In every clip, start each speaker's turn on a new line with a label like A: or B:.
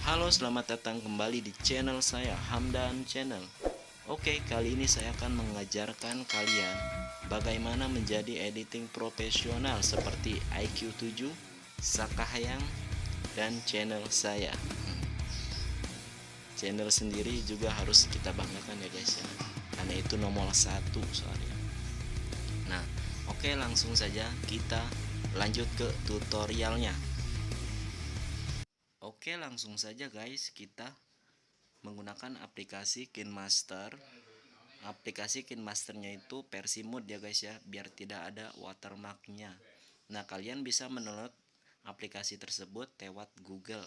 A: Halo, selamat datang kembali di channel saya, Hamdan Channel. Oke, kali ini saya akan mengajarkan kalian bagaimana menjadi editing profesional seperti IQ7, Sakahayang, dan channel saya. Channel sendiri juga harus kita banggakan ya guys ya, karena itu nomor satu soalnya. Nah, oke, langsung saja kita lanjut ke tutorialnya. Oke, langsung saja guys, kita menggunakan aplikasi KineMaster. Aplikasi KineMasternya itu versi mode ya guys ya, biar tidak ada watermarknya. Nah, kalian bisa mendownload aplikasi tersebut lewat Google,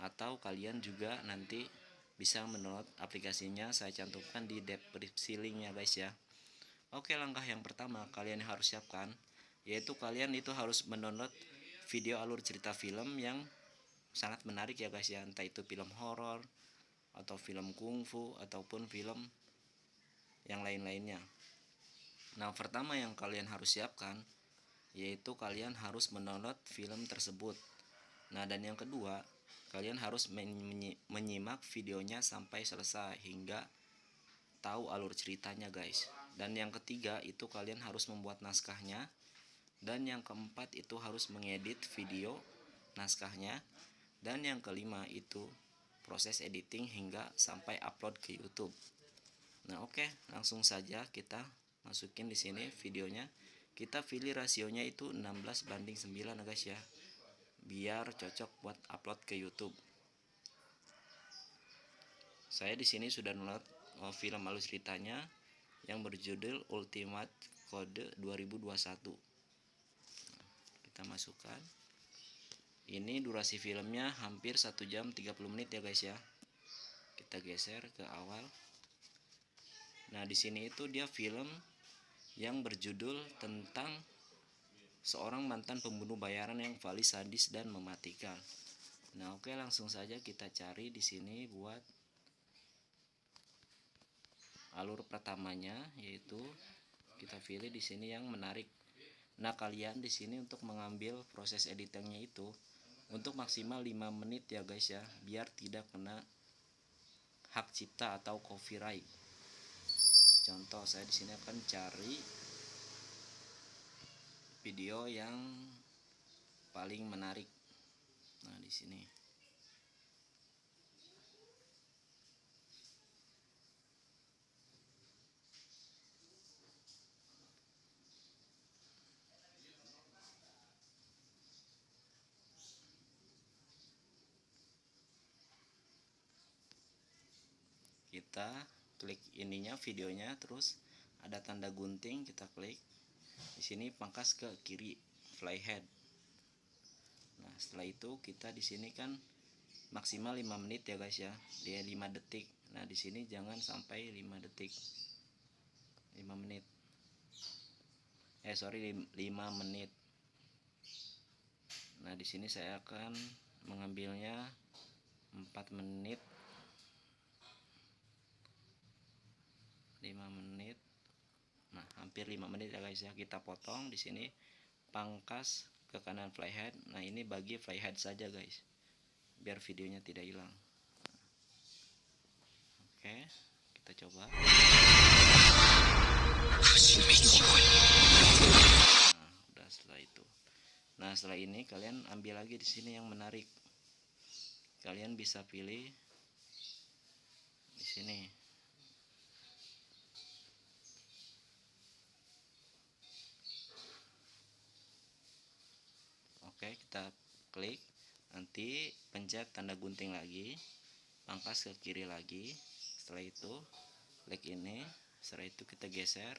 A: atau kalian juga nanti bisa mendownload aplikasinya, saya cantumkan di deskripsi linknya guys ya. Oke, langkah yang pertama kalian harus siapkan, yaitu kalian itu harus mendownload video alur cerita film yang sangat menarik ya guys ya, entah itu film horor atau film kungfu ataupun film yang lain-lainnya. Nah, pertama yang kalian harus siapkan yaitu kalian harus mendownload film tersebut. Nah, dan yang kedua, kalian harus menyimak videonya sampai selesai hingga tahu alur ceritanya guys. Dan yang ketiga itu kalian harus membuat naskahnya. Dan yang keempat itu harus mengedit video naskahnya. Dan yang kelima itu proses editing hingga sampai upload ke YouTube. Nah, oke, langsung saja kita masukin di sini videonya. Kita pilih rasionya itu 16:9 guys ya, biar cocok buat upload ke YouTube. Saya di sini sudah download film alur ceritanya yang berjudul Ultimate Code 2021. Kita masukkan. Ini durasi filmnya hampir 1 jam 30 menit ya guys ya. Kita geser ke awal. Nah, di sini itu dia film yang berjudul tentang seorang mantan pembunuh bayaran yang paling sadis dan mematikan. Nah, oke, langsung saja kita cari di sini buat alur pertamanya, yaitu kita pilih di sini yang menarik. Nah, kalian di sini untuk mengambil proses editingnya itu untuk maksimal 5 menit ya guys ya, biar tidak kena hak cipta atau copyright. Contoh, saya di sini akan cari video yang paling menarik. Nah, di sini kita klik ininya, videonya, terus ada tanda gunting, kita klik di sini, pangkas ke kiri flyhead. Nah, setelah itu kita di sini kan maksimal 5 menit ya guys ya, dia 5 detik. Nah, di sini jangan sampai 5 detik, 5 menit, 5 menit. Nah, di sini saya akan mengambilnya 4 menit, 5 menit. Nah, hampir 5 menit ya guys ya. Kita potong di sini, pangkas ke kanan flyhead. Nah, ini bagi flyhead saja guys, biar videonya tidak hilang. Oke, kita coba. Nah, udah setelah itu. Nah, setelah ini kalian ambil lagi di sini yang menarik. Kalian bisa pilih di sini. Oke, kita klik. Nanti pencet tanda gunting lagi, pangkas ke kiri lagi. Setelah itu klik ini. Setelah itu kita geser.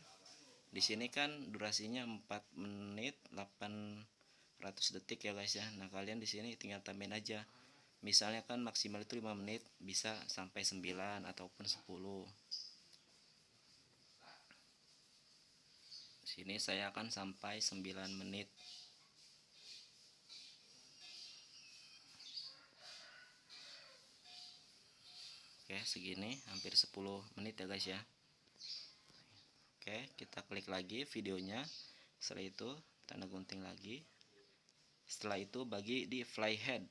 A: Di sini kan durasinya 4 menit 800 detik ya guys ya. Nah, kalian di sini tinggal tambahin aja. Misalnya kan maksimal itu 5 menit, bisa sampai 9 ataupun 10. Sini saya akan sampai 9 menit. Oke, segini hampir 10 menit ya guys ya. Oke, kita klik lagi videonya. Setelah itu tanda gunting lagi. Setelah itu bagi di flyhead.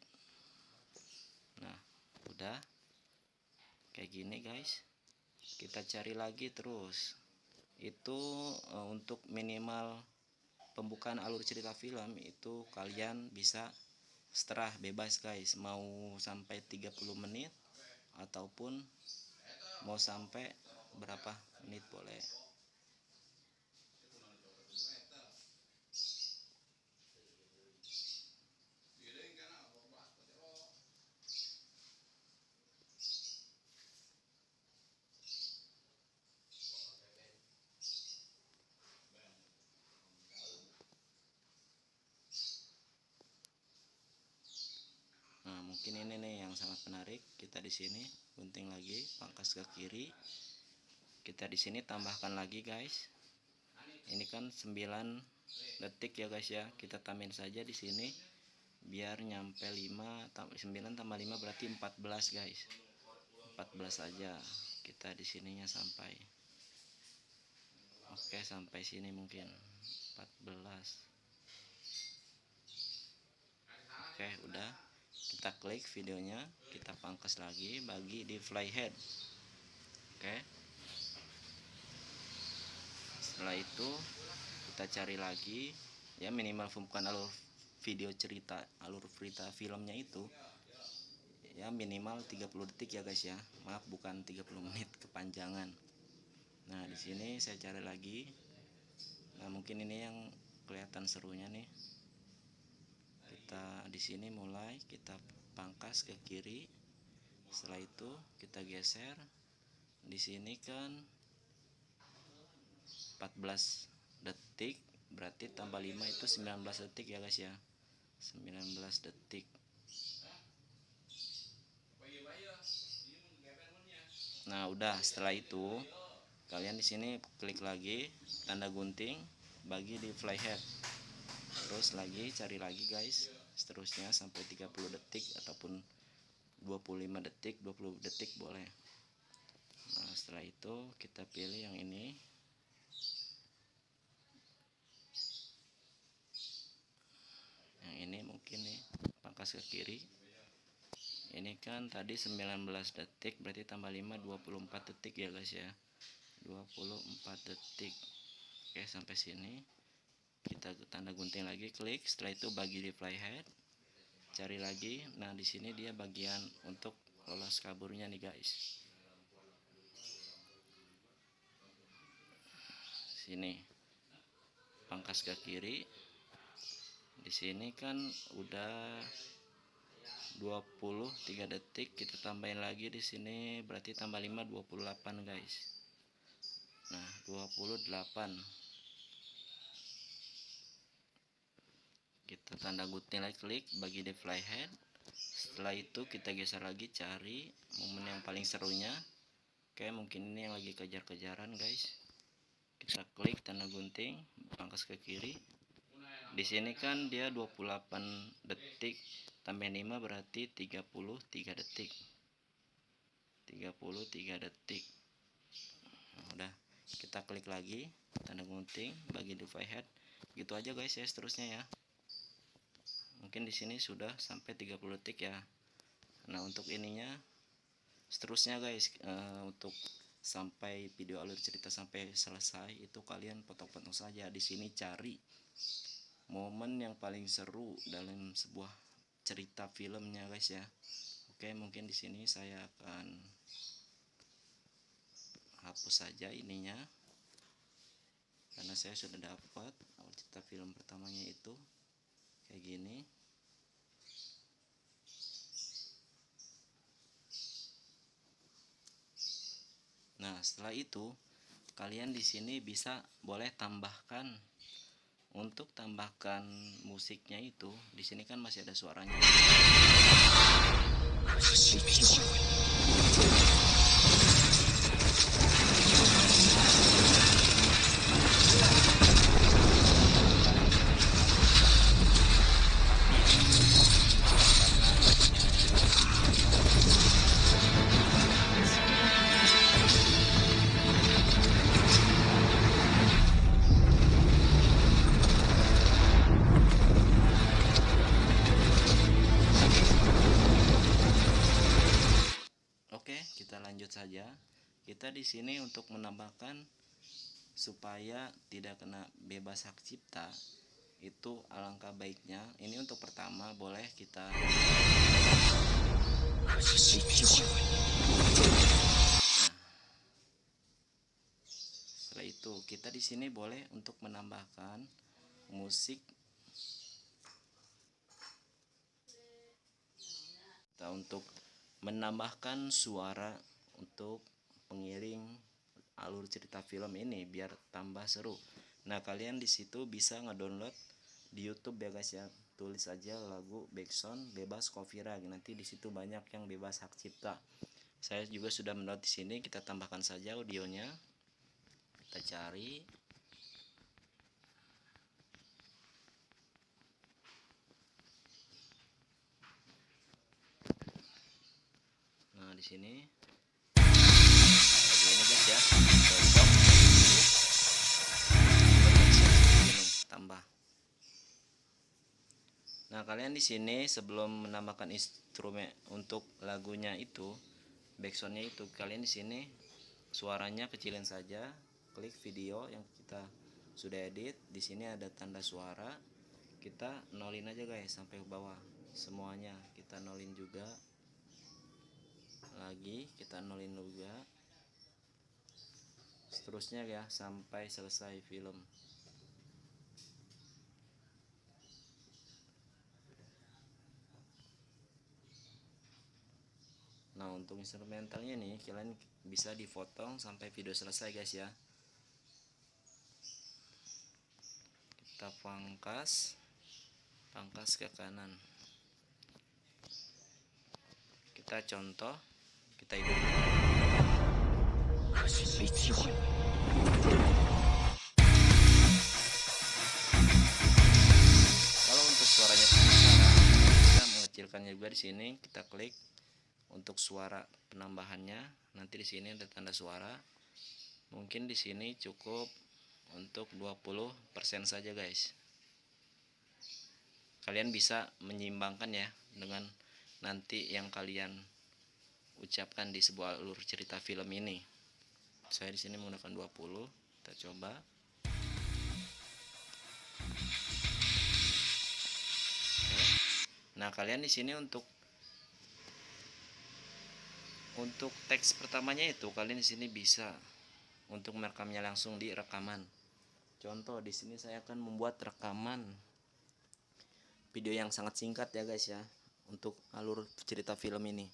A: udah kayak gini guys. Kita cari lagi terus. Itu untuk minimal pembukaan alur cerita film itu kalian bisa seterah bebas guys, mau sampai 30 menit ataupun mau sampai berapa menit boleh. Nah, mungkin ini nih yang sangat menarik. Kita di sini gunting lagi, pangkas ke kiri. Kita di sini tambahkan lagi guys. Ini kan 9 detik ya guys ya. Kita tambahin saja di sini biar nyampe 5, 9 tambah 5 berarti 14 guys. 14 saja. Kita di sininya sampai. Oke, sampai sini mungkin 14. Oke, udah. Kita klik videonya, kita pangkas lagi, bagi di flyhead. Oke, setelah itu kita cari lagi ya, minimal bukan alur video cerita, alur cerita filmnya itu ya minimal 30 detik ya guys ya, maaf bukan 30 menit kepanjangan. Nah di sini saya cari lagi. Nah mungkin ini yang kelihatan serunya nih. Kita di sini mulai kita pangkas ke kiri. Setelah itu kita geser. Di sini kan 14 detik, berarti tambah 5 itu 19 detik ya guys ya. 19 detik. Nah, udah setelah itu kalian di sini klik lagi tanda gunting, bagi di flyhead. Terus lagi cari lagi guys, seterusnya sampai 30 detik ataupun 25 detik, 20 detik boleh. Nah setelah itu kita pilih yang ini. Yang ini mungkin nih, pangkas ke kiri. Ini kan tadi 19 detik, berarti tambah 5 24 detik ya guys ya. 24 detik. Oke, sampai sini. Kita tanda gunting lagi, klik. Setelah itu bagi di flyhead, cari lagi. Nah di sini dia bagian untuk lolos kaburnya nih guys. Sini pangkas ke kiri. Di sini kan udah 23 detik, kita tambahin lagi di sini berarti tambah 5 28 guys. Nah 28. Kita tanda gunting lagi, klik bagi di flyhead. Setelah itu kita geser lagi, cari momen yang paling serunya. Oke, mungkin ini yang lagi kejar-kejaran guys. Kita klik tanda gunting, pangkas ke kiri. Di sini kan dia 28 detik, tambah 5 berarti 33 detik. 33 detik. Nah, udah, kita klik lagi tanda gunting, bagi di flyhead. Gitu aja guys ya seterusnya ya. Mungkin di sini sudah sampai 30 detik ya. Nah untuk ininya seterusnya guys, untuk sampai video alur cerita sampai selesai itu kalian potong-potong saja. Di sini cari momen yang paling seru dalam sebuah cerita filmnya guys ya. Oke, mungkin di sini saya akan hapus saja ininya karena saya sudah dapat alur cerita film pertamanya itu kayak gini. Nah, setelah itu kalian di sini bisa boleh tambahkan, untuk tambahkan musiknya itu di sini kan masih ada suaranya. Oke, kita lanjut saja. Kita di sini untuk menambahkan supaya tidak kena bebas hak cipta, itu alangkah baiknya ini untuk pertama boleh kita setelah itu kita di sini boleh untuk menambahkan musik untuk menambahkan suara untuk pengiring alur cerita film ini biar tambah seru. Nah, kalian di situ bisa ngedownload di YouTube ya guys ya. Tulis aja lagu backsound bebas copyright. Nanti di situ banyak yang bebas hak cipta. Saya juga sudah mendownload di sini. Kita tambahkan saja audionya. Kita cari. Nah, di sini lagu ini guys ya. Cocok. Tambah. Nah, kalian di sini sebelum menambahkan instrumen untuk lagunya itu, backsoundnya itu, kalian di sini suaranya kecilin saja. Klik video yang kita sudah edit. Di sini ada tanda suara. Kita nolin aja guys sampai ke bawah. Semuanya kita nolin juga. Lagi kita nolin juga. Seterusnya ya sampai selesai film. Nah, untuk instrumentalnya nih kalian bisa dipotong sampai video selesai guys ya. Kita pangkas ke kanan. Kita contoh, kita hidupkan. Kalau untuk suaranya kita mengecilkannya juga di sini. Kita klik untuk suara penambahannya. Nanti di sini ada tanda suara. Mungkin di sini cukup untuk 20% saja guys. Kalian bisa menyimbangkan ya dengan nanti yang kalian ucapkan di sebuah alur cerita film ini. Saya di sini menggunakan 20. Kita coba. Nah, kalian di sini untuk teks pertamanya itu kalian di sini bisa untuk merekamnya langsung di rekaman. Contoh di sini saya akan membuat rekaman video yang sangat singkat ya guys ya untuk alur cerita film ini.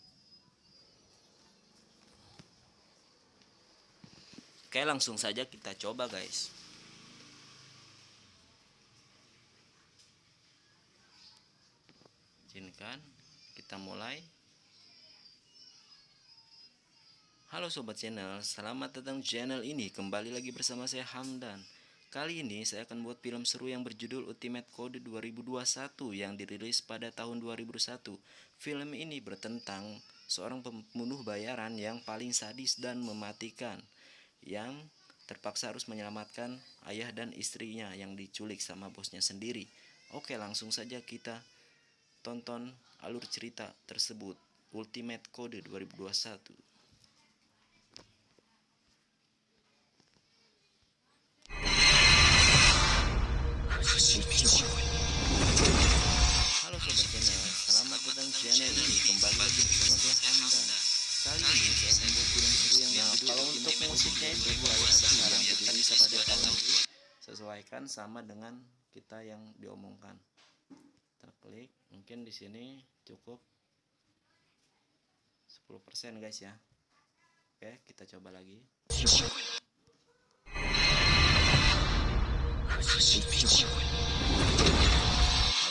A: Oke, langsung saja kita coba guys. Izinkan kita mulai. Halo sobat channel, selamat datang di channel ini. Kembali lagi bersama saya Hamdan. Kali ini saya akan buat film seru yang berjudul Ultimate Code 2021 yang dirilis pada tahun 2001. Film ini bertentang seorang pembunuh bayaran yang paling sadis dan mematikan, yang terpaksa harus menyelamatkan ayah dan istrinya yang diculik sama bosnya sendiri. Oke, langsung saja kita tonton alur cerita tersebut, Ultimate Code 2021. Halo sobat channel, selamat datang di channel ini. Kembali lagi bersama saya Hamdan. Kali ini saya akan membuat film seru yang kalau untuk musiknya itu sekarang kita bisa pada tahun sesuaikan sama dengan kita yang diomongkan. Kita klik, mungkin di sini cukup 10% guys ya. Oke, kita coba lagi.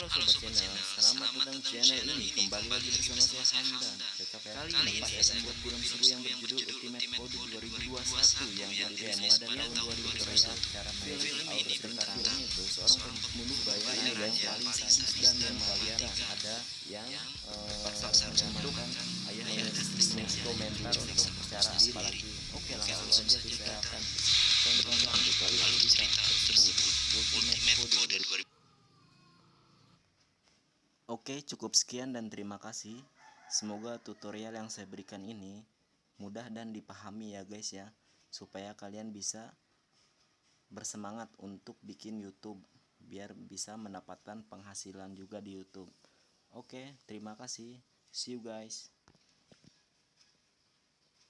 A: Halo sobat channel, selamat datang di channel ini. Kembali lagi bersama saya Hamdan. Kali ini saya akan membuat film seru yang berjudul Ultimate Code 2021 yang dirilis pada tahun 2001. Film ini diceritakan itu seorang pembunuh bayaran yang paling sadis dan membahayakan. Ada yang menyelamatkan ayah dan istrinya. Komentar untuk cara apa lagi? Oke, langsung saja kita akan tonton alur cerita tersebut, Ultimate Code 2021. Oke, cukup sekian dan terima kasih. Semoga tutorial yang saya berikan ini mudah dan dipahami ya guys ya, supaya kalian bisa bersemangat untuk bikin YouTube biar bisa mendapatkan penghasilan juga di YouTube. Oke, terima kasih. See you guys.